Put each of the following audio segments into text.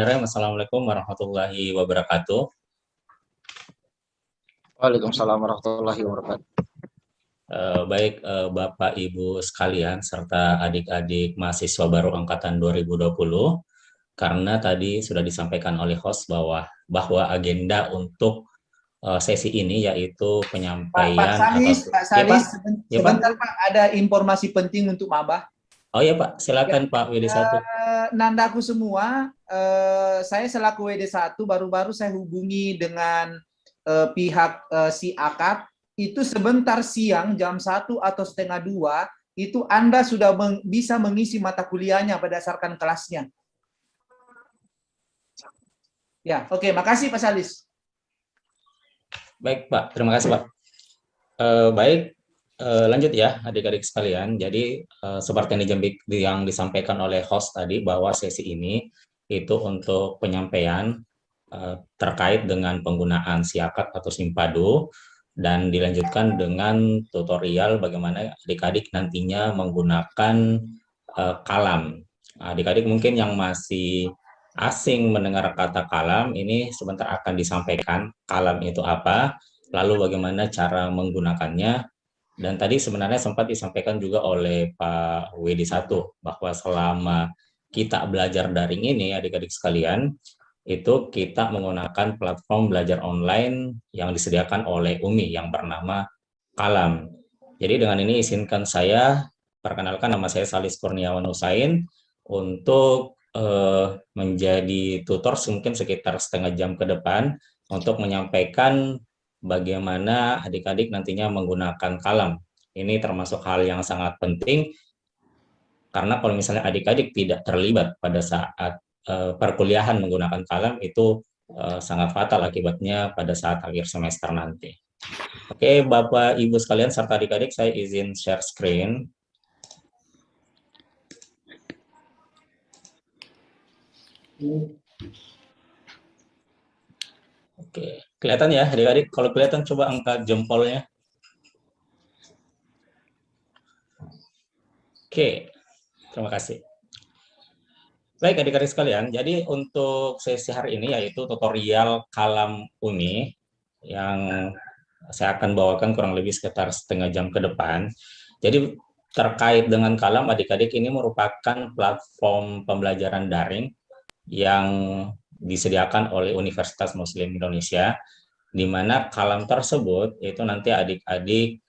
Bismillahirrahmanirrahim. Assalamualaikum warahmatullahi wabarakatuh. Waalaikumsalam warahmatullahi wabarakatuh. Baik Bapak Ibu sekalian serta adik-adik mahasiswa baru angkatan 2020, karena tadi sudah disampaikan oleh host bahwa agenda untuk sesi ini yaitu penyampaian Pak Salis, ya, sebentar Pak, ada informasi penting untuk Mabah. Oh ya Pak, silakan ya, Pak WD1. Nandaku semua, saya selaku WD1 baru-baru saya hubungi dengan pihak si akad. Itu sebentar siang jam 1 atau setengah 2 itu Anda sudah bisa mengisi mata kuliahnya berdasarkan kelasnya. Ya, oke, makasih Pak Salis. Baik Pak, terima kasih Pak. Baik, lanjut ya adik-adik sekalian. Jadi seperti yang disampaikan oleh host tadi bahwa sesi ini itu untuk penyampaian terkait dengan penggunaan siakat atau simpado, dan dilanjutkan dengan tutorial bagaimana adik-adik nantinya menggunakan kalam. Adik-adik mungkin yang masih asing mendengar kata kalam, ini sebentar akan disampaikan kalam itu apa, lalu bagaimana cara menggunakannya. Dan tadi sebenarnya sempat disampaikan juga oleh Pak WD1 bahwa selama kita belajar daring ini adik-adik sekalian, itu kita menggunakan platform belajar online yang disediakan oleh UMI yang bernama Kalam. Jadi dengan ini izinkan saya perkenalkan, nama saya Salis Kurniawan Husain untuk menjadi tutor mungkin sekitar setengah jam ke depan untuk menyampaikan bagaimana adik-adik nantinya menggunakan Kalam. Ini termasuk hal yang sangat penting karena kalau misalnya adik-adik tidak terlibat pada saat perkuliahan menggunakan kalam itu sangat fatal akibatnya pada saat akhir semester nanti. Oke, Bapak Ibu sekalian serta adik-adik, saya izin share screen. Oke, kelihatan ya adik-adik? Kalau kelihatan coba angkat jempolnya. Oke, terima kasih. Baik adik-adik sekalian, jadi untuk sesi hari ini yaitu tutorial kalam UMI yang saya akan bawakan kurang lebih sekitar setengah jam ke depan. Jadi terkait dengan kalam, adik-adik ini merupakan platform pembelajaran daring yang disediakan oleh Universitas Muslim Indonesia, di mana kalam tersebut itu nanti adik-adik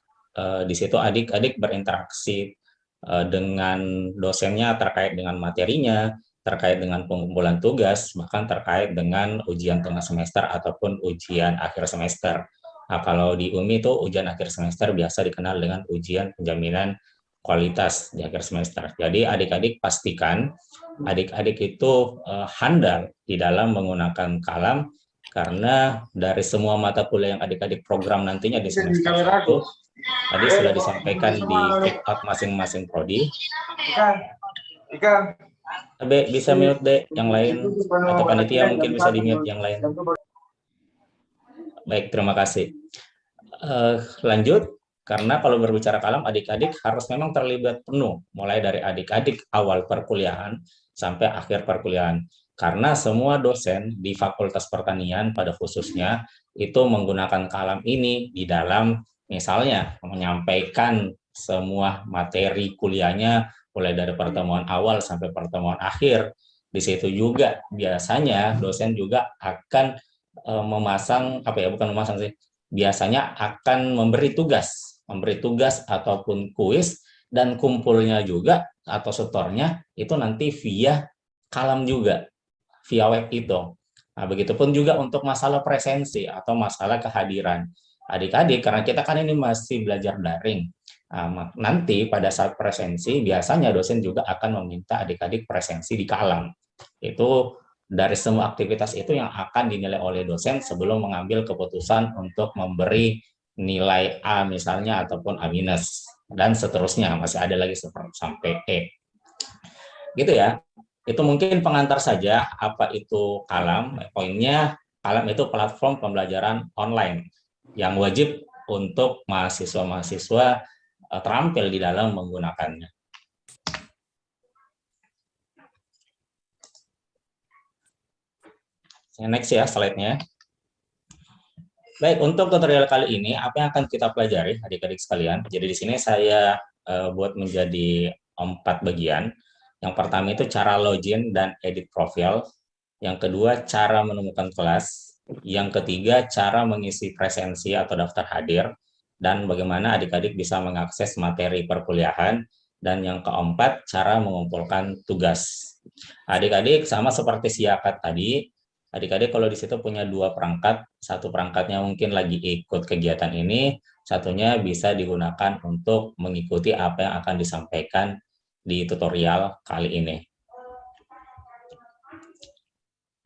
di situ adik-adik berinteraksi dengan dosennya terkait dengan materinya, terkait dengan pengumpulan tugas, bahkan terkait dengan ujian tengah semester ataupun ujian akhir semester. Nah, kalau di UMI itu ujian akhir semester biasa dikenal dengan ujian penjaminan kualitas di akhir semester. Jadi adik-adik pastikan adik-adik itu handal di dalam menggunakan kalam, karena dari semua mata kuliah yang adik-adik program nantinya di semester 1, tadi sudah disampaikan di kick out masing-masing prodi. Bisa mute deh yang lain, atau panitia mungkin bisa di mute yang lain. Baik, terima kasih. Lanjut, karena kalau berbicara kalam, adik-adik harus memang terlibat penuh, mulai dari adik-adik awal perkuliahan sampai akhir perkuliahan. Karena semua dosen di Fakultas Pertanian pada khususnya itu menggunakan kalam ini di dalam misalnya menyampaikan semua materi kuliahnya mulai dari pertemuan awal sampai pertemuan akhir. Di situ juga biasanya dosen juga akan memasang biasanya akan memberi tugas ataupun kuis, dan kumpulnya juga atau setornya itu nanti via kalam juga, via web itu. Nah, begitupun juga untuk masalah presensi atau masalah kehadiran adik-adik, karena kita kan ini masih belajar daring. Nah, nanti pada saat presensi biasanya dosen juga akan meminta adik-adik presensi di kalam. Itu dari semua aktivitas itu yang akan dinilai oleh dosen sebelum mengambil keputusan untuk memberi nilai A misalnya ataupun A minus dan seterusnya, masih ada lagi sampai E. Gitu ya. Itu mungkin pengantar saja apa itu kalam. Poinnya, kalam itu platform pembelajaran online yang wajib untuk mahasiswa-mahasiswa terampil di dalam menggunakannya. Next ya slide-nya. Baik, untuk tutorial kali ini, apa yang akan kita pelajari, adik-adik sekalian? Jadi di sini saya buat menjadi 4 bagian. Yang pertama itu cara login dan edit profil. Yang kedua, cara menemukan kelas. Yang ketiga, cara mengisi presensi atau daftar hadir. Dan bagaimana adik-adik bisa mengakses materi perkuliahan. Dan yang keempat, cara mengumpulkan tugas. Adik-adik sama seperti siakat tadi, adik-adik kalau di situ punya 2 perangkat, satu perangkatnya mungkin lagi ikut kegiatan ini, satunya bisa digunakan untuk mengikuti apa yang akan disampaikan di tutorial kali ini.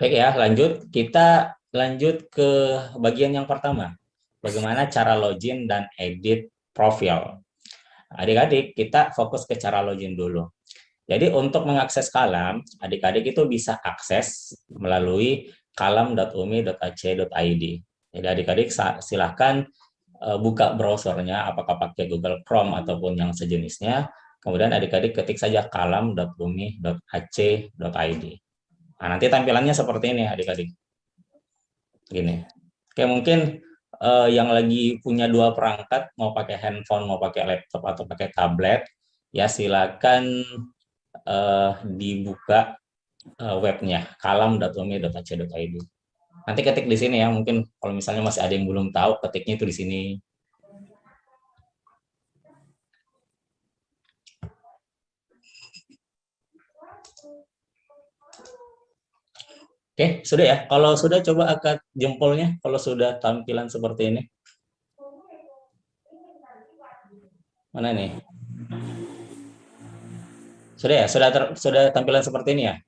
Baik ya, lanjut. Kita lanjut ke bagian yang pertama. Bagaimana cara login dan edit profil. Adik-adik, kita fokus ke cara login dulu. Jadi untuk mengakses Kalam, adik-adik itu bisa akses melalui kalam.umi.ac.id. Jadi adik-adik silahkan buka browsernya, apakah pakai Google Chrome ataupun yang sejenisnya. Kemudian adik-adik ketik saja kalam.umi.ac.id. Nah, nanti tampilannya seperti ini adik-adik. Gini. Oke, mungkin yang lagi punya 2 perangkat, mau pakai handphone, mau pakai laptop atau pakai tablet, ya silakan dibuka webnya kalam.umi.ac.id. Nanti ketik di sini ya, mungkin kalau misalnya masih ada yang belum tahu, ketiknya itu di sini. Oke, sudah ya. Kalau sudah, coba angkat jempolnya kalau sudah tampilan seperti ini. Mana nih? Sudah ya? Sudah tampilan seperti ini ya?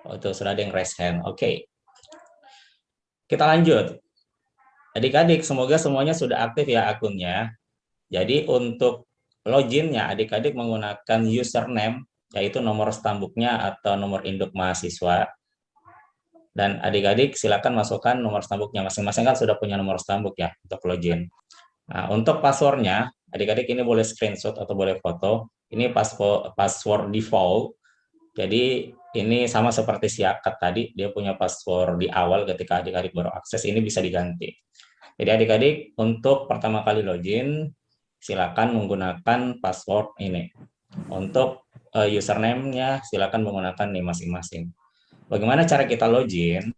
Oh, itu sudah ada yang raise hand. Oke. Kita lanjut. Adik-adik, semoga semuanya sudah aktif ya akunnya. Jadi untuk loginnya, adik-adik menggunakan username, yaitu nomor stambuknya atau nomor induk mahasiswa. Dan adik-adik silakan masukkan nomor stambuknya. Masing-masing kan sudah punya nomor stambuk ya untuk login. Nah, untuk passwordnya, adik-adik ini boleh screenshot atau boleh foto. Ini password default. Jadi ini sama seperti siakat tadi, dia punya password di awal ketika adik-adik baru akses, ini bisa diganti. Jadi adik-adik untuk pertama kali login, silakan menggunakan password ini. Untuk username-nya silakan menggunakan nih masing-masing. Bagaimana cara kita login?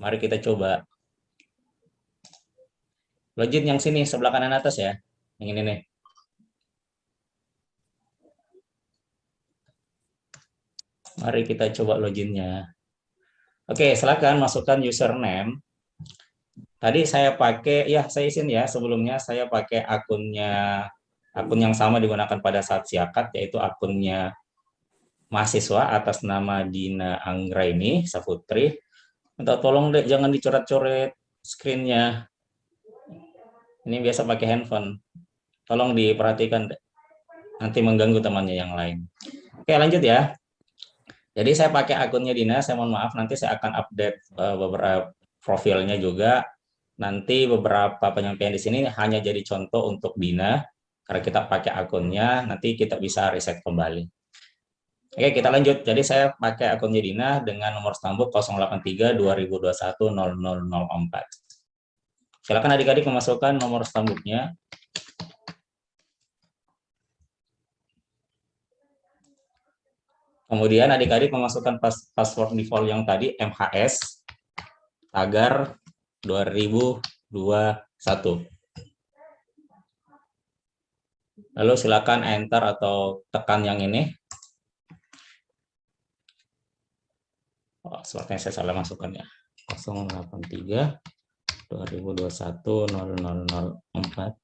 Mari kita coba. Login yang sini, sebelah kanan atas ya. Yang ini nih. Mari kita coba loginnya. Oke, silakan masukkan username. Tadi saya pakai, ya saya izin ya, sebelumnya saya pakai akun yang sama digunakan pada saat siakat, yaitu akunnya mahasiswa atas nama Dina Anggraini Saputri. Minta tolong deh, jangan dicoret-coret screen-nya. Ini biasa pakai handphone. Tolong diperhatikan, nanti mengganggu temannya yang lain. Oke, lanjut ya. Jadi saya pakai akunnya Dina, saya mohon maaf, nanti saya akan update beberapa profilnya juga. Nanti beberapa penyampaian di sini hanya jadi contoh untuk Dina, karena kita pakai akunnya, nanti kita bisa reset kembali. Oke, kita lanjut. Jadi saya pakai akunnya Dina dengan nomor stambuk 083-2021-0004. Silakan adik-adik memasukkan nomor stambuknya. Kemudian adik-adik memasukkan password default yang tadi, MHS, tagar 2021. Lalu silakan enter atau tekan yang ini. Oh, sepertinya saya salah masukkan ya. 083-2021-0004.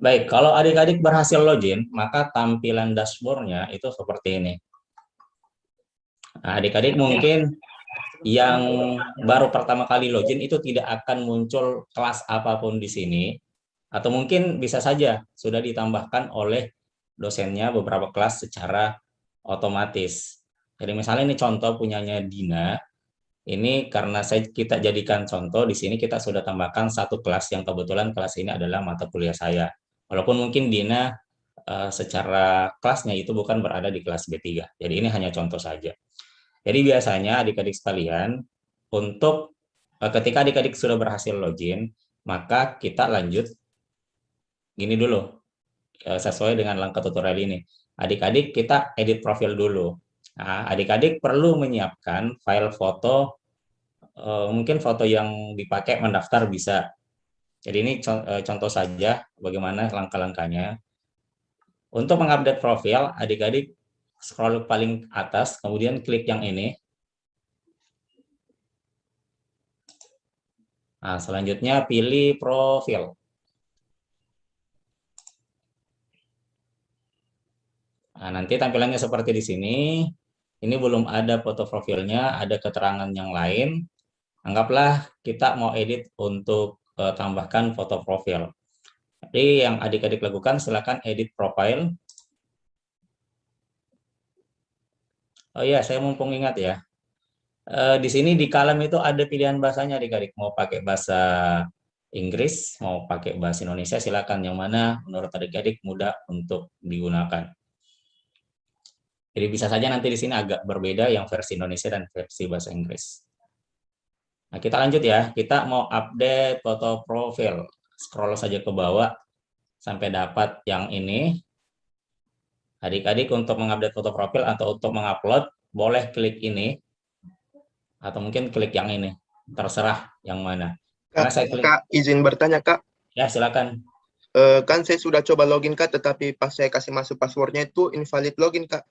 Baik, kalau adik-adik berhasil login, maka tampilan dashboard-nya itu seperti ini. Nah, adik-adik mungkin yang baru pertama kali login itu tidak akan muncul kelas apapun di sini, atau mungkin bisa saja sudah ditambahkan oleh dosennya beberapa kelas secara otomatis. Jadi misalnya ini contoh punyanya Dina, ini karena kita jadikan contoh, di sini kita sudah tambahkan satu kelas yang kebetulan kelas ini adalah mata kuliah saya. Walaupun mungkin Dina secara kelasnya itu bukan berada di kelas B3. Jadi ini hanya contoh saja. Jadi biasanya adik-adik sekalian, untuk ketika adik-adik sudah berhasil login, maka kita lanjut gini dulu, sesuai dengan langkah tutorial ini. Adik-adik kita edit profil dulu. Nah, adik-adik perlu menyiapkan file foto, mungkin foto yang dipakai mendaftar bisa. Jadi ini contoh saja bagaimana langkah-langkahnya. Untuk mengupdate profil, adik-adik scroll paling atas, kemudian klik yang ini. Nah, selanjutnya pilih profil. Nah, nanti tampilannya seperti di sini. Ini belum ada foto profilnya, ada keterangan yang lain. Anggaplah kita mau edit untuk tambahkan foto profil. Jadi yang adik-adik lakukan, silakan edit profile. Oh iya, saya mumpung ingat ya. Di sini di kolom itu ada pilihan bahasanya adik-adik. Mau pakai bahasa Inggris, mau pakai bahasa Indonesia, silakan. Yang mana menurut adik-adik mudah untuk digunakan. Jadi bisa saja nanti di sini agak berbeda yang versi Indonesia dan versi bahasa Inggris. Nah, kita lanjut ya. Kita mau update foto profil. Scroll saja ke bawah sampai dapat yang ini. Adik-adik untuk mengupdate foto profil atau untuk mengupload, boleh klik ini. Atau mungkin klik yang ini. Terserah yang mana. Karena saya klik. Kak, izin bertanya, Kak. Ya, silakan. Kan saya sudah coba login, Kak, tetapi pas saya kasih masuk passwordnya itu invalid login, Kak.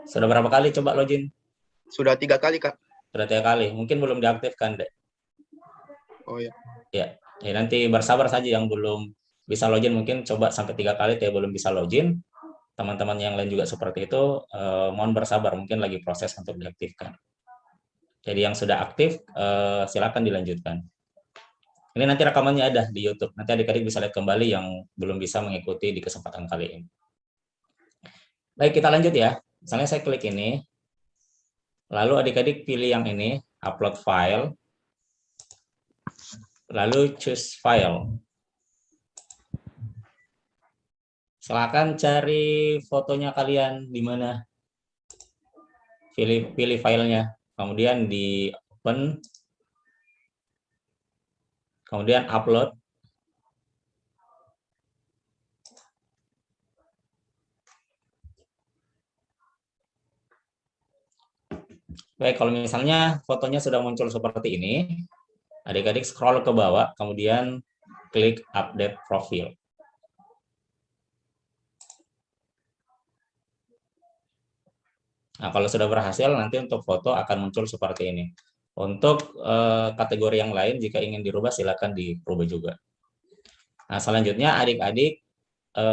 Sudah berapa kali coba login? Sudah 3 kali, Kak. Sudah 3 kali. Mungkin belum diaktifkan, Dek. Oh ya. Ya, nanti bersabar saja yang belum bisa login, mungkin coba sampai 3 kali dia belum bisa login. Teman-teman yang lain juga seperti itu, mohon bersabar, mungkin lagi proses untuk diaktifkan. Jadi yang sudah aktif, silakan dilanjutkan. Ini nanti rekamannya ada di YouTube. Nanti adik-adik bisa lihat kembali yang belum bisa mengikuti di kesempatan kali ini. Baik, kita lanjut ya. Misalnya saya klik ini, lalu adik-adik pilih yang ini, upload file, lalu choose file. Silakan cari fotonya kalian di mana. Pilih filenya, kemudian di open, kemudian upload. Baik, kalau misalnya fotonya sudah muncul seperti ini, adik-adik scroll ke bawah, kemudian klik update profil. Nah, kalau sudah berhasil, nanti untuk foto akan muncul seperti ini. Untuk kategori yang lain, jika ingin dirubah, silakan dirubah juga. Nah, selanjutnya adik-adik,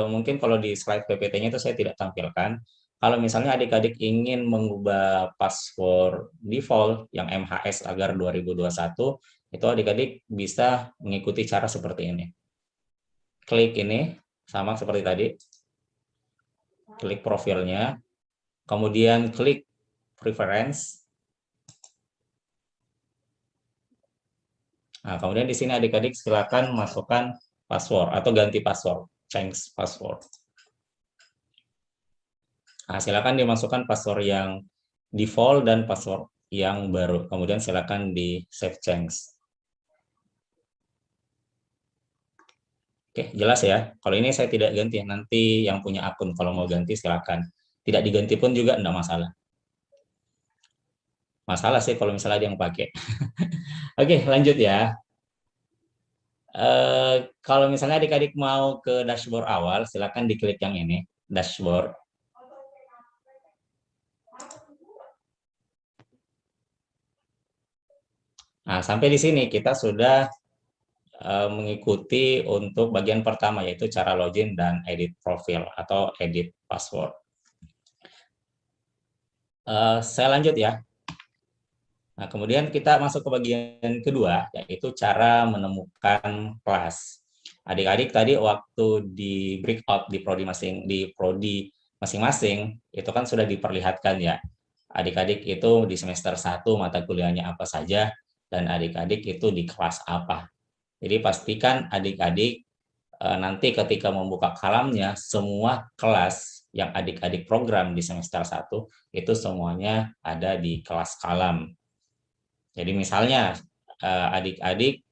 mungkin kalau di slide PPT-nya itu saya tidak tampilkan. Kalau misalnya adik-adik ingin mengubah password default yang MHS agar 2021, itu adik-adik bisa mengikuti cara seperti ini. Klik ini, sama seperti tadi. Klik profilnya, kemudian klik preference. Nah, kemudian di sini adik-adik silakan masukkan password atau ganti password, change password. Nah, silakan dimasukkan password yang default dan password yang baru. Kemudian silakan di save change. Oke, jelas ya. Kalau ini saya tidak ganti, nanti yang punya akun kalau mau ganti silakan. Tidak diganti pun juga enggak masalah. Masalah sih kalau misalnya ada yang pakai. Oke, lanjut ya. Kalau misalnya adik-adik mau ke dashboard awal, silakan diklik yang ini, dashboard. Nah, sampai di sini kita sudah mengikuti untuk bagian pertama, yaitu cara login dan edit profil atau edit password. Saya lanjut ya. Nah, kemudian kita masuk ke bagian kedua, yaitu cara menemukan kelas. Adik-adik tadi waktu di breakout di prodi masing-masing itu kan sudah diperlihatkan ya. Adik-adik itu di semester 1 mata kuliahnya apa saja, dan adik-adik itu di kelas apa. Jadi pastikan adik-adik nanti ketika membuka kalamnya, semua kelas yang adik-adik program di semester 1 itu semuanya ada di kelas kalam. Jadi misalnya adik-adik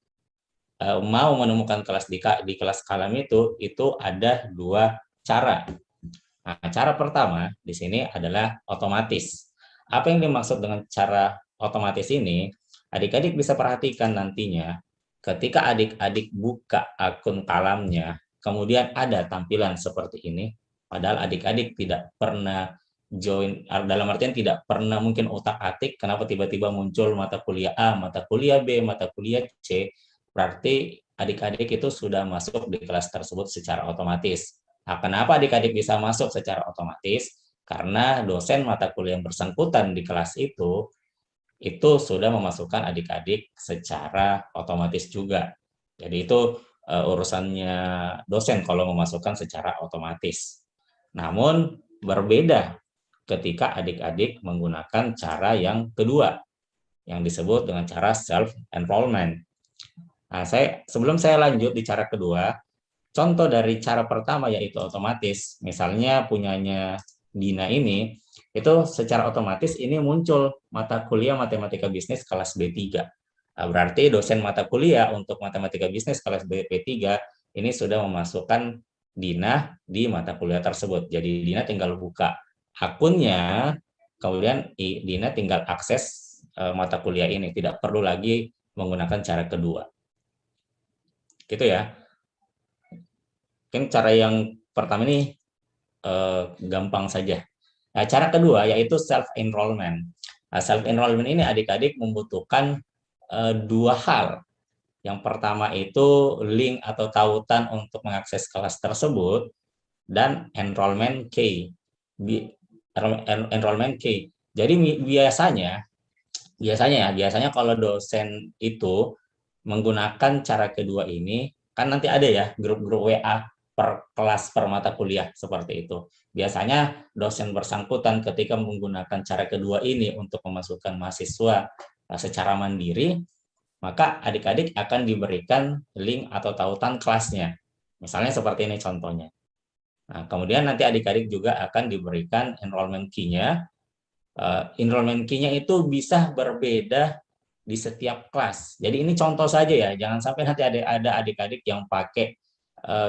mau menemukan kelas di kelas kalam itu ada 2 cara. Nah, cara pertama di sini adalah otomatis. Apa yang dimaksud dengan cara otomatis ini? Adik-adik bisa perhatikan nantinya ketika adik-adik buka akun kalamnya, kemudian ada tampilan seperti ini, padahal adik-adik tidak pernah join, dalam artian tidak pernah mungkin otak-atik kenapa tiba-tiba muncul mata kuliah A, mata kuliah B, mata kuliah C, berarti adik-adik itu sudah masuk di kelas tersebut secara otomatis. Nah, kenapa adik-adik bisa masuk secara otomatis? Karena dosen mata kuliah yang bersangkutan di kelas itu sudah memasukkan adik-adik secara otomatis juga. Jadi itu urusannya dosen kalau memasukkan secara otomatis. Namun berbeda ketika adik-adik menggunakan cara yang kedua, yang disebut dengan cara self-enrollment. Nah, sebelum saya lanjut di cara kedua, contoh dari cara pertama yaitu otomatis, misalnya punyanya Dina ini, itu secara otomatis ini muncul mata kuliah matematika bisnis kelas B3. Nah, berarti dosen mata kuliah untuk matematika bisnis kelas B3 ini sudah memasukkan Dina di mata kuliah tersebut. Jadi Dina tinggal buka akunnya, kemudian Dina tinggal akses mata kuliah ini, tidak perlu lagi menggunakan cara kedua. Gitu ya. Mungkin cara yang pertama ini gampang saja. Nah, cara kedua yaitu self-enrollment. Nah, self-enrollment ini adik-adik membutuhkan 2 hal. Yang pertama itu link atau tautan untuk mengakses kelas tersebut, dan enrollment key. Enrollment key. Jadi biasanya kalau dosen itu menggunakan cara kedua ini, kan nanti ada ya grup-grup WA per kelas per mata kuliah seperti itu. Biasanya dosen bersangkutan ketika menggunakan cara kedua ini untuk memasukkan mahasiswa secara mandiri, maka adik-adik akan diberikan link atau tautan kelasnya. Misalnya seperti ini contohnya. Nah, kemudian nanti adik-adik juga akan diberikan enrollment key-nya. Enrollment key-nya itu bisa berbeda di setiap kelas. Jadi ini contoh saja ya, jangan sampai nanti ada adik-adik yang pakai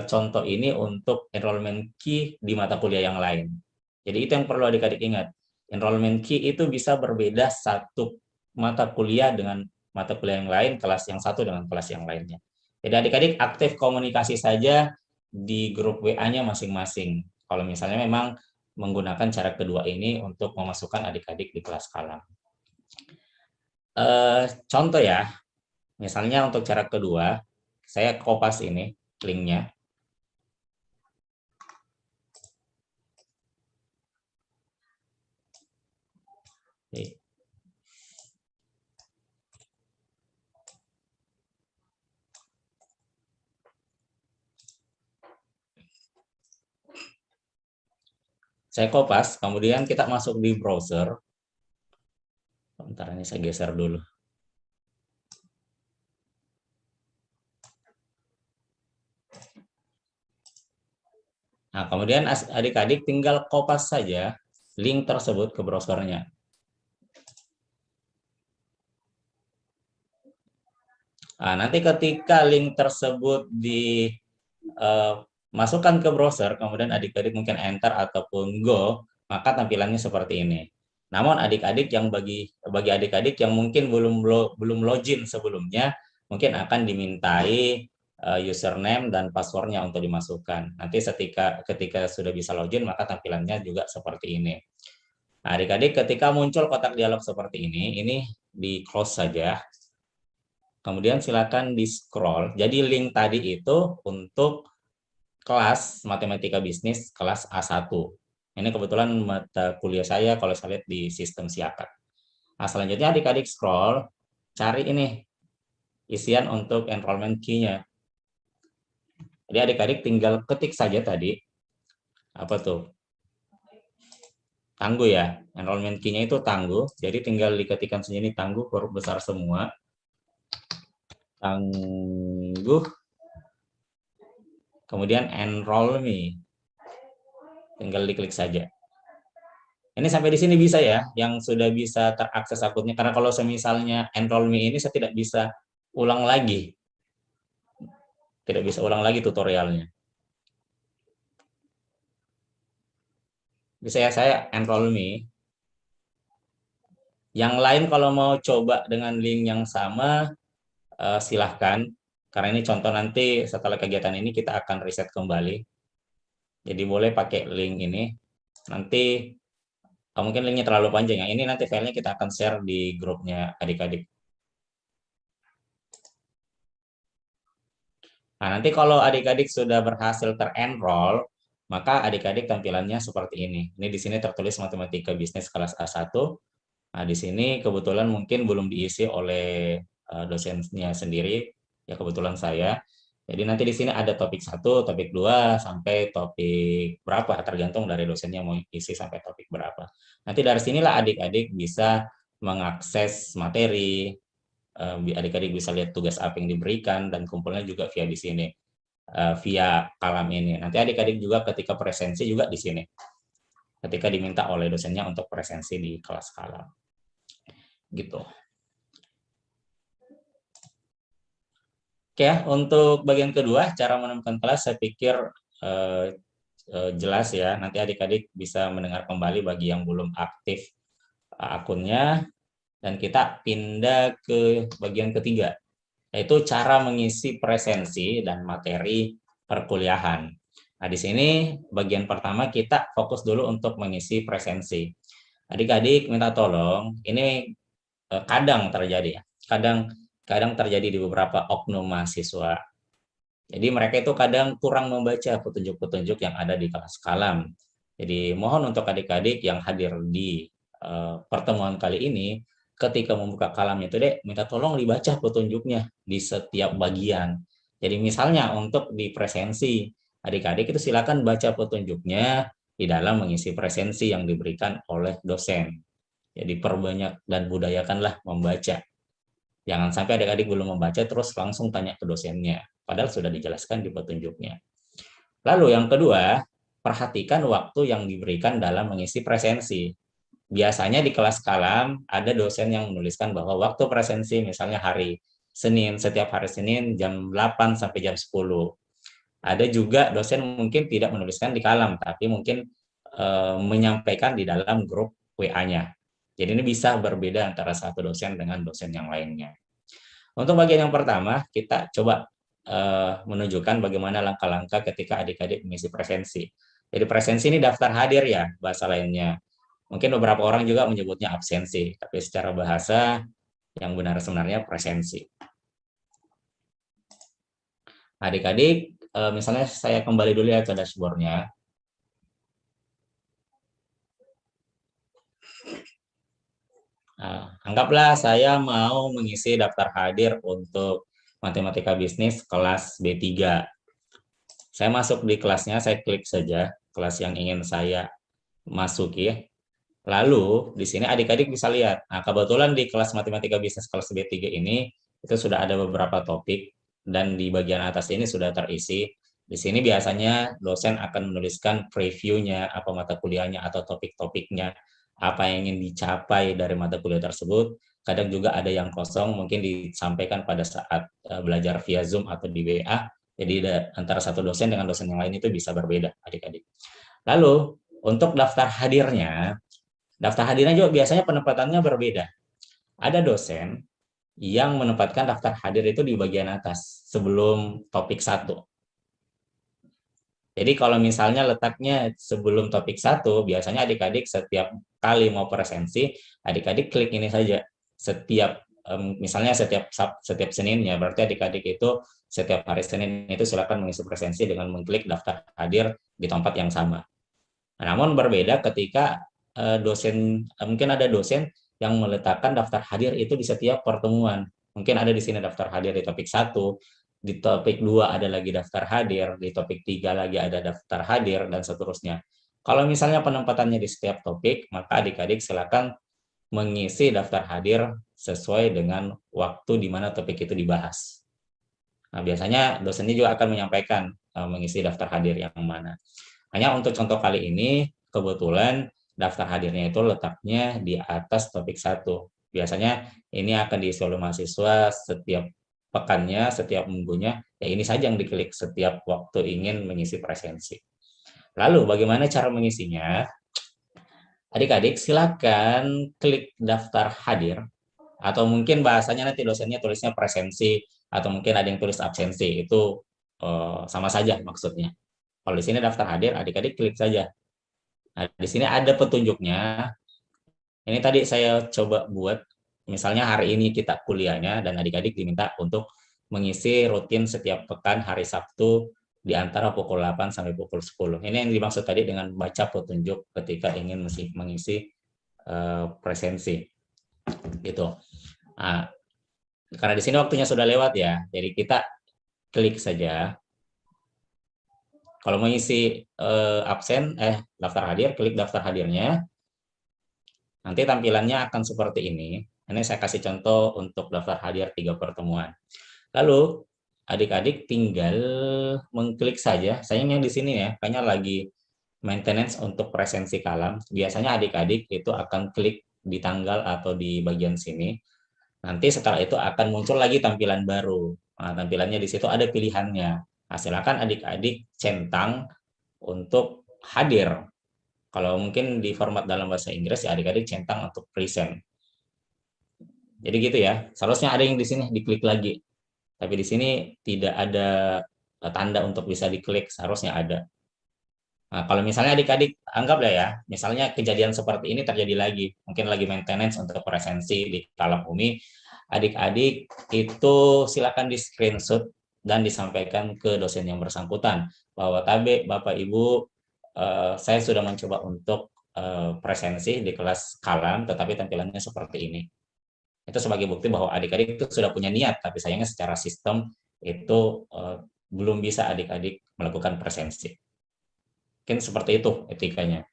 contoh ini untuk enrollment key di mata kuliah yang lain. Jadi itu yang perlu adik-adik ingat. Enrollment key itu bisa berbeda satu mata kuliah dengan mata kuliah yang lain, kelas yang satu dengan kelas yang lainnya. Jadi adik-adik aktif komunikasi saja di grup WA-nya masing-masing. Kalau misalnya memang menggunakan cara kedua ini untuk memasukkan adik-adik di kelas kalam. Contoh ya, misalnya untuk cara kedua, saya kopas ini linknya. Saya kopas, kemudian kita masuk di browser. Bentar, ini saya geser dulu. Nah, kemudian adik-adik tinggal kopas saja link tersebut ke browsernya. Nah, nanti ketika link tersebut dimasukkan ke browser, kemudian adik-adik mungkin enter ataupun go, maka tampilannya seperti ini. Namun adik-adik yang bagi adik-adik yang mungkin belum login sebelumnya, mungkin akan dimintai username dan passwordnya untuk dimasukkan. Nanti ketika sudah bisa login, maka tampilannya juga seperti ini. Nah, adik-adik ketika muncul kotak dialog seperti ini di close saja. Kemudian silakan di scroll. Jadi link tadi itu untuk kelas matematika bisnis kelas A1. Ini kebetulan mata kuliah saya kalau saya lihat di sistem Siakat. Nah, selanjutnya adik-adik scroll, cari ini isian untuk enrollment key-nya. Jadi adik-adik tinggal ketik saja tadi. Apa tuh? Tangguh ya, enrollment key-nya itu Tangguh. Jadi tinggal diketikkan sini Tangguh huruf besar semua. Tangguh. Kemudian enroll me. Tinggal diklik saja. Ini sampai di sini bisa ya, yang sudah bisa terakses akunnya. Karena kalau misalnya enroll me ini saya tidak bisa ulang lagi. Tidak bisa ulang lagi tutorialnya. Bisa ya, saya enroll me. Yang lain kalau mau coba dengan link yang sama, silahkan. Karena ini contoh nanti setelah kegiatan ini kita akan riset kembali. Jadi boleh pakai link ini. Nanti mungkin linknya terlalu panjang ya. Ini nanti filenya kita akan share di grupnya adik-adik. Nah, nanti kalau adik-adik sudah berhasil terenroll, maka adik-adik tampilannya seperti ini. Ini di sini tertulis matematika bisnis kelas A1. Nah, di sini kebetulan mungkin belum diisi oleh dosennya sendiri, ya kebetulan saya. Jadi nanti di sini ada topik 1, topik 2, sampai topik berapa, tergantung dari dosennya mau isi sampai topik berapa. Nanti dari sinilah adik-adik bisa mengakses materi, adik-adik bisa lihat tugas apa yang diberikan, dan kumpulnya juga via di sini, via kalam ini. Nanti adik-adik juga ketika presensi juga di sini, ketika diminta oleh dosennya untuk presensi di kelas kalam. Gitu. Oke ya, untuk bagian kedua, cara menemukan kelas, saya pikir jelas ya. Nanti adik-adik bisa mendengar kembali bagi yang belum aktif akunnya. Dan kita pindah ke bagian ketiga, yaitu cara mengisi presensi dan materi perkuliahan. Nah, di sini bagian pertama kita fokus dulu untuk mengisi presensi. Adik-adik minta tolong, ini kadang terjadi ya, kadang terjadi di beberapa oknum mahasiswa. Jadi mereka itu kadang kurang membaca petunjuk-petunjuk yang ada di kelas kalam. Jadi mohon untuk adik-adik yang hadir di pertemuan kali ini, ketika membuka kalam itu dek, minta tolong dibaca petunjuknya di setiap bagian. Jadi misalnya untuk di presensi, adik-adik itu silakan baca petunjuknya di dalam mengisi presensi yang diberikan oleh dosen. Jadi perbanyak dan budayakanlah membaca. Jangan sampai adik-adik belum membaca terus langsung tanya ke dosennya, padahal sudah dijelaskan di petunjuknya. Lalu yang kedua, perhatikan waktu yang diberikan dalam mengisi presensi. Biasanya di kelas kalam ada dosen yang menuliskan bahwa waktu presensi misalnya hari Senin, setiap hari Senin jam 8 sampai jam 10. Ada juga dosen mungkin tidak menuliskan di kalam, tapi mungkin menyampaikan di dalam grup WA-nya. Jadi ini bisa berbeda antara satu dosen dengan dosen yang lainnya. Untuk bagian yang pertama, kita coba menunjukkan bagaimana langkah-langkah ketika adik-adik mengisi presensi. Jadi presensi ini daftar hadir ya, bahasa lainnya. Mungkin beberapa orang juga menyebutnya absensi, tapi secara bahasa yang benar sebenarnya presensi. Adik-adik, misalnya saya kembali dulu ya ke dashboard-nya. Nah, anggaplah saya mau mengisi daftar hadir untuk matematika bisnis kelas B3. Saya masuk di kelasnya, saya klik saja kelas yang ingin saya masuki. Lalu di sini adik-adik bisa lihat. Nah, kebetulan di kelas matematika bisnis kelas B3 ini itu sudah ada beberapa topik dan di bagian atas ini sudah terisi. Di sini biasanya dosen akan menuliskan previewnya, apa mata kuliahnya atau topik-topiknya, apa yang ingin dicapai dari mata kuliah tersebut. Kadang juga ada yang kosong, mungkin disampaikan pada saat belajar via Zoom atau di WA. Jadi antara satu dosen dengan dosen yang lain itu bisa berbeda, adik-adik. Lalu untuk daftar hadirnya juga biasanya penempatannya berbeda. Ada dosen yang menempatkan daftar hadir itu di bagian atas sebelum topik 1. Jadi kalau misalnya letaknya sebelum topik 1, biasanya adik-adik setiap kali mau presensi, adik-adik klik ini saja. Misalnya setiap Senin ya, berarti adik-adik itu setiap hari Senin itu silakan mengisi presensi dengan mengklik daftar hadir di tempat yang sama. Namun berbeda ketika mungkin ada dosen yang meletakkan daftar hadir itu di setiap pertemuan. Mungkin ada di sini daftar hadir di topik 1, di topik 2 ada lagi daftar hadir, di topik 3 lagi ada daftar hadir, dan seterusnya. Kalau misalnya penempatannya di setiap topik, maka adik-adik silakan mengisi daftar hadir sesuai dengan waktu di mana topik itu dibahas. Nah, biasanya dosennya juga akan menyampaikan mengisi daftar hadir yang mana. Hanya untuk contoh kali ini, kebetulan daftar hadirnya itu letaknya di atas topik 1. Biasanya ini akan diisi oleh mahasiswa setiap pekannya, setiap minggunya. Ya ini saja yang diklik setiap waktu ingin mengisi presensi. Lalu bagaimana cara mengisinya? Adik-adik silakan klik daftar hadir, atau mungkin bahasanya nanti dosennya tulisnya presensi, atau mungkin ada yang tulis absensi, itu sama saja maksudnya. Kalau di sini daftar hadir, adik-adik klik saja. Nah, di sini ada petunjuknya. Ini tadi saya coba buat, misalnya hari ini kita kuliahnya, dan adik-adik diminta untuk mengisi rutin setiap pekan hari Sabtu di antara pukul 8 sampai pukul 10. Ini yang dimaksud tadi dengan baca petunjuk ketika ingin mengisi presensi. Gitu. Nah, karena di sini waktunya sudah lewat ya, jadi kita klik saja. Kalau mengisi daftar hadir, klik daftar hadirnya. Nanti tampilannya akan seperti ini. Ini saya kasih contoh untuk daftar hadir 3 pertemuan. Lalu adik-adik tinggal mengklik saja. Sayangnya di sini ya, kayaknya lagi maintenance untuk presensi kalam. Biasanya adik-adik itu akan klik di tanggal atau di bagian sini. Nanti setelah itu akan muncul lagi tampilan baru. Nah, tampilannya di situ ada pilihannya. Nah, silakan adik-adik centang untuk hadir. Kalau mungkin di format dalam bahasa Inggris ya adik-adik centang untuk present. Jadi gitu ya. Seharusnya ada yang di sini diklik lagi. Tapi di sini tidak ada tanda untuk bisa diklik, seharusnya ada. Nah, kalau misalnya adik-adik anggaplah ya, misalnya kejadian seperti ini terjadi lagi, mungkin lagi maintenance untuk presensi di Kalam Umi, adik-adik itu silakan di screenshot dan disampaikan ke dosen yang bersangkutan bahwa Tabe, Bapak Ibu, saya sudah mencoba untuk presensi di kelas Kalam, tetapi tampilannya seperti ini. Itu sebagai bukti bahwa adik-adik itu sudah punya niat, tapi sayangnya secara sistem itu belum bisa adik-adik melakukan presensi. Mungkin seperti itu etikanya.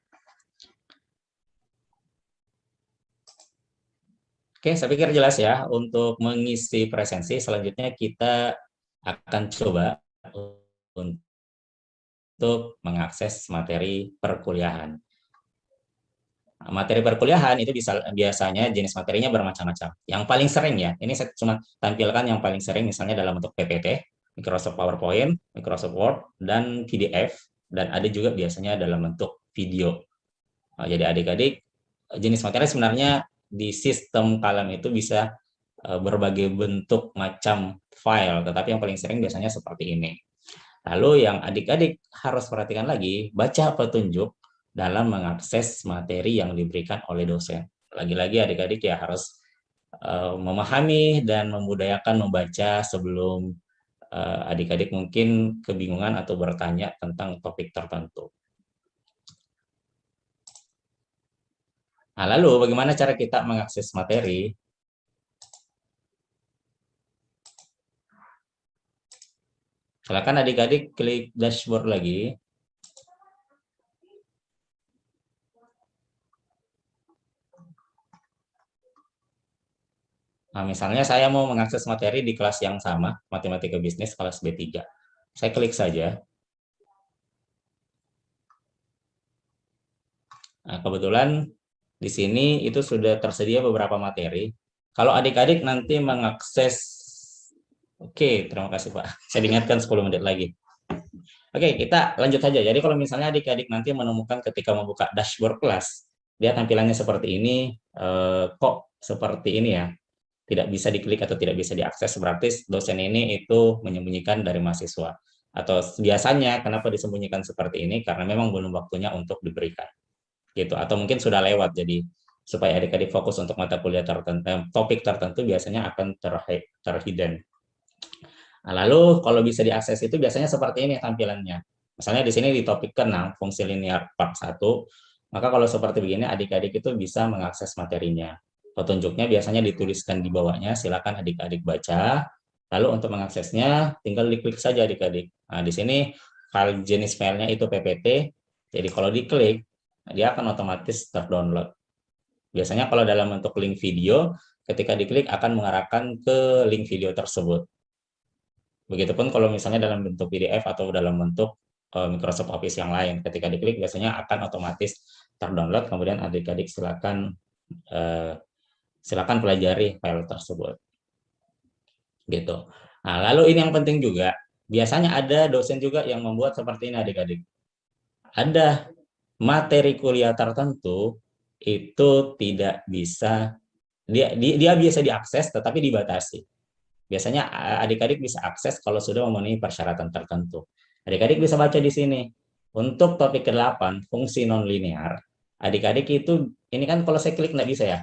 Oke, saya pikir jelas ya. Untuk mengisi presensi, selanjutnya kita akan coba untuk mengakses materi perkuliahan. Materi perkuliahan itu biasanya jenis materinya bermacam-macam. Yang paling sering ya, ini saya cuma tampilkan yang paling sering, misalnya dalam bentuk PPT, Microsoft PowerPoint, Microsoft Word, dan PDF, dan ada juga biasanya dalam bentuk video. Nah, jadi adik-adik, jenis materi sebenarnya di sistem Kalam itu bisa berbagai bentuk macam file, tetapi yang paling sering biasanya seperti ini. Lalu yang adik-adik harus perhatikan lagi, baca petunjuk dalam mengakses materi yang diberikan oleh dosen. Lagi-lagi adik-adik ya harus memahami dan membudayakan membaca sebelum adik-adik mungkin kebingungan atau bertanya tentang topik tertentu. Nah, lalu bagaimana cara kita mengakses materi? Silakan adik-adik klik dashboard lagi. Nah, misalnya saya mau mengakses materi di kelas yang sama, Matematika Bisnis kelas B3. Saya klik saja. Nah, kebetulan di sini itu sudah tersedia beberapa materi. Kalau adik-adik nanti mengakses, oke, terima kasih Pak. Saya diingatkan 10 menit lagi. Oke, kita lanjut saja. Jadi kalau misalnya adik-adik nanti menemukan ketika membuka dashboard kelas, dia tampilannya seperti ini, kok seperti ini ya, tidak bisa diklik atau tidak bisa diakses, berarti dosen ini itu menyembunyikan dari mahasiswa. Atau biasanya kenapa disembunyikan seperti ini, karena memang belum waktunya untuk diberikan. Gitu. Atau mungkin sudah lewat, jadi supaya adik-adik fokus untuk mata kuliah tertentu, topik tertentu biasanya akan terhidden. Nah, lalu kalau bisa diakses itu biasanya seperti ini tampilannya. Misalnya di sini di topik ke-6, fungsi linear part 1, maka kalau seperti begini adik-adik itu bisa mengakses materinya. Petunjuknya biasanya dituliskan di bawahnya, silakan adik-adik baca. Lalu untuk mengaksesnya tinggal diklik saja adik-adik. Nah, di sini file jenis filenya itu PPT, Jadi kalau diklik, dia akan otomatis terdownload. Biasanya kalau dalam bentuk link video, ketika diklik akan mengarahkan ke link video tersebut. Begitupun kalau misalnya dalam bentuk PDF atau dalam bentuk Microsoft Office yang lain, ketika diklik biasanya akan otomatis terdownload, kemudian adik-adik silakan pelajari file tersebut. Gitu. Nah, lalu ini yang penting juga, biasanya ada dosen juga yang membuat seperti ini adik-adik. Ada materi kuliah tertentu itu tidak bisa, dia bisa diakses tetapi dibatasi. Biasanya adik-adik bisa akses kalau sudah memenuhi persyaratan tertentu. Adik-adik bisa baca di sini. Untuk topik ke-8, fungsi nonlinear, adik-adik itu, ini kan kalau saya klik nggak bisa ya.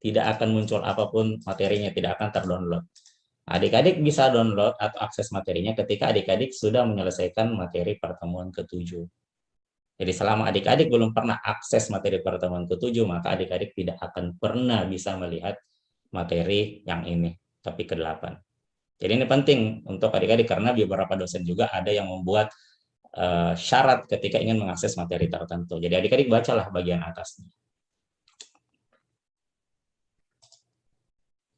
Tidak akan muncul apapun materinya, tidak akan terdownload. Adik-adik bisa download atau akses materinya ketika adik-adik sudah menyelesaikan materi pertemuan ke-7. Jadi selama adik-adik belum pernah akses materi pertemuan ke-7, maka adik-adik tidak akan pernah bisa melihat materi yang ini, topik ke-8. Jadi ini penting untuk adik-adik karena beberapa dosen juga ada yang membuat syarat ketika ingin mengakses materi tertentu. Jadi adik-adik bacalah bagian atasnya.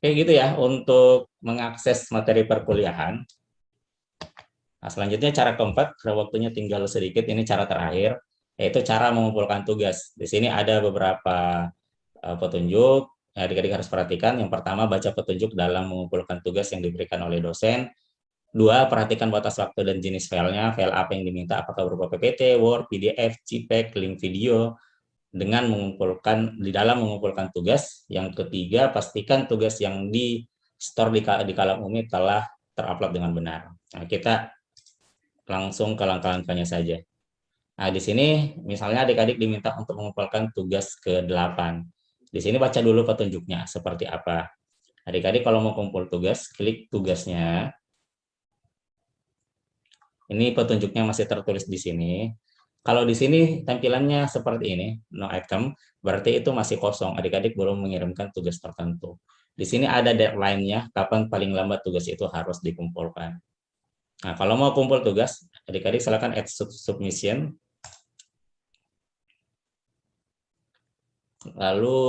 Oke gitu ya untuk mengakses materi perkuliahan. Nah, selanjutnya cara keempat, karena waktunya tinggal sedikit, ini cara terakhir, yaitu cara mengumpulkan tugas. Di sini ada beberapa petunjuk, adik-adik harus perhatikan. Yang pertama, baca petunjuk dalam mengumpulkan tugas yang diberikan oleh dosen. 2, perhatikan batas waktu dan jenis filenya, file apa yang diminta, apakah berupa PPT, Word, PDF, JPEG, link video, dengan mengumpulkan, di dalam mengumpulkan tugas. Yang ketiga, pastikan tugas yang di-store di kolom Umi telah terupload dengan benar. Nah, kita langsung ke langkah-langkahnya saja. Nah, di sini misalnya adik-adik diminta untuk mengumpulkan tugas ke-8. Di sini baca dulu petunjuknya seperti apa. Adik-adik kalau mau kumpul tugas, klik tugasnya. Ini petunjuknya masih tertulis di sini. Kalau di sini tampilannya seperti ini, no item, berarti itu masih kosong. Adik-adik belum mengirimkan tugas tertentu. Di sini ada deadline-nya, kapan paling lambat tugas itu harus dikumpulkan. Nah, kalau mau kumpul tugas, adik-adik silakan add submission. Lalu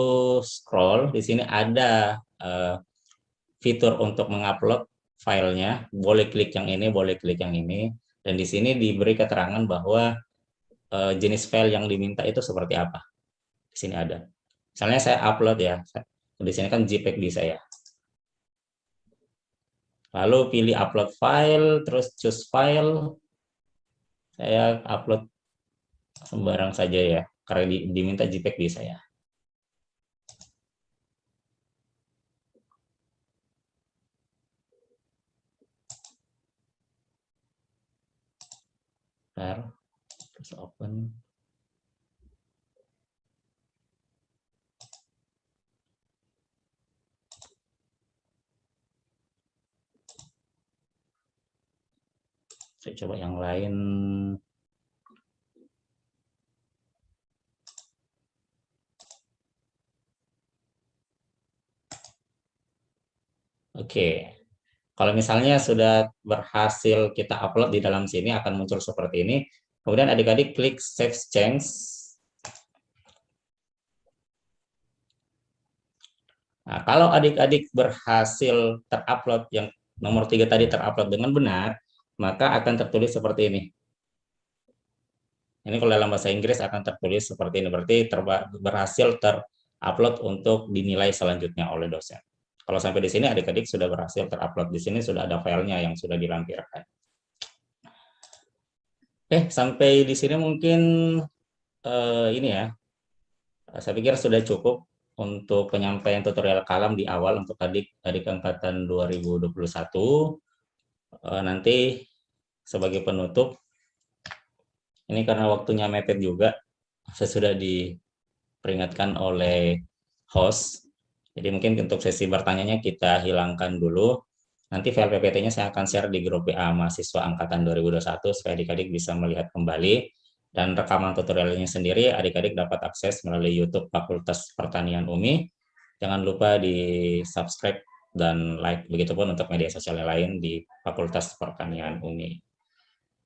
scroll, di sini ada fitur untuk mengupload filenya, boleh klik yang ini, boleh klik yang ini, dan di sini diberi keterangan bahwa jenis file yang diminta itu seperti apa. Di sini ada. Misalnya saya upload ya, di sini kan JPEG bisa ya. Lalu pilih upload file, terus choose file. Saya upload sembarang saja ya, karena diminta JPEG bisa ya. Terus open. Saya coba yang lain. Oke. Kalau misalnya sudah berhasil kita upload di dalam sini akan muncul seperti ini. Kemudian adik-adik klik Save Change. Nah, kalau adik-adik berhasil terupload yang nomor 3 tadi terupload dengan benar, maka akan tertulis seperti ini. Ini kalau dalam bahasa Inggris akan tertulis seperti ini, berarti berhasil terupload untuk dinilai selanjutnya oleh dosen. Kalau sampai di sini adik-adik sudah berhasil terupload, di sini sudah ada filenya yang sudah dilampirkan. Sampai di sini mungkin ini ya, saya pikir sudah cukup untuk penyampaian tutorial kalam di awal untuk adik angkatan 2021. Nanti sebagai penutup, ini karena waktunya mepet juga, saya sudah diperingatkan oleh host. Jadi mungkin untuk sesi bertanyanya kita hilangkan dulu. Nanti file PPT-nya saya akan share di grup WA mahasiswa angkatan 2021 supaya adik-adik bisa melihat kembali. Dan rekaman tutorialnya sendiri adik-adik dapat akses melalui YouTube Fakultas Pertanian UMI. Jangan lupa di subscribe dan like, begitupun untuk media sosial lain di Fakultas Pertanian UMI.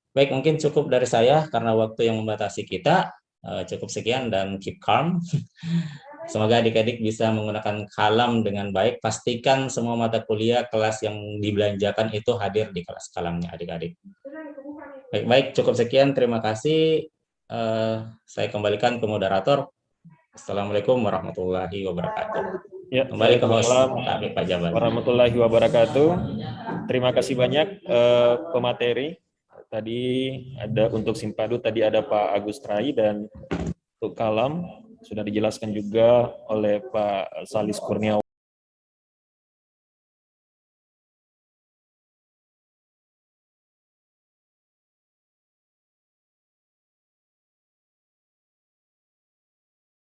Baik, mungkin cukup dari saya karena waktu yang membatasi kita. Cukup sekian dan keep calm. Semoga adik-adik bisa menggunakan kalam dengan baik. Pastikan semua mata kuliah kelas yang dibelanjakan itu hadir di kelas kalamnya adik-adik. Baik, cukup sekian. Terima kasih. Saya kembalikan ke moderator. Assalamualaikum warahmatullahi wabarakatuh. Ya, Kembali ke host Waalaikumsalam Pak Jabar. warahmatullahi wabarakatuh. Terima kasih banyak pemateri. Tadi ada untuk Simpadu, tadi ada Pak Agus Rai, dan untuk kalam sudah dijelaskan juga oleh Pak Salis Kurniawan.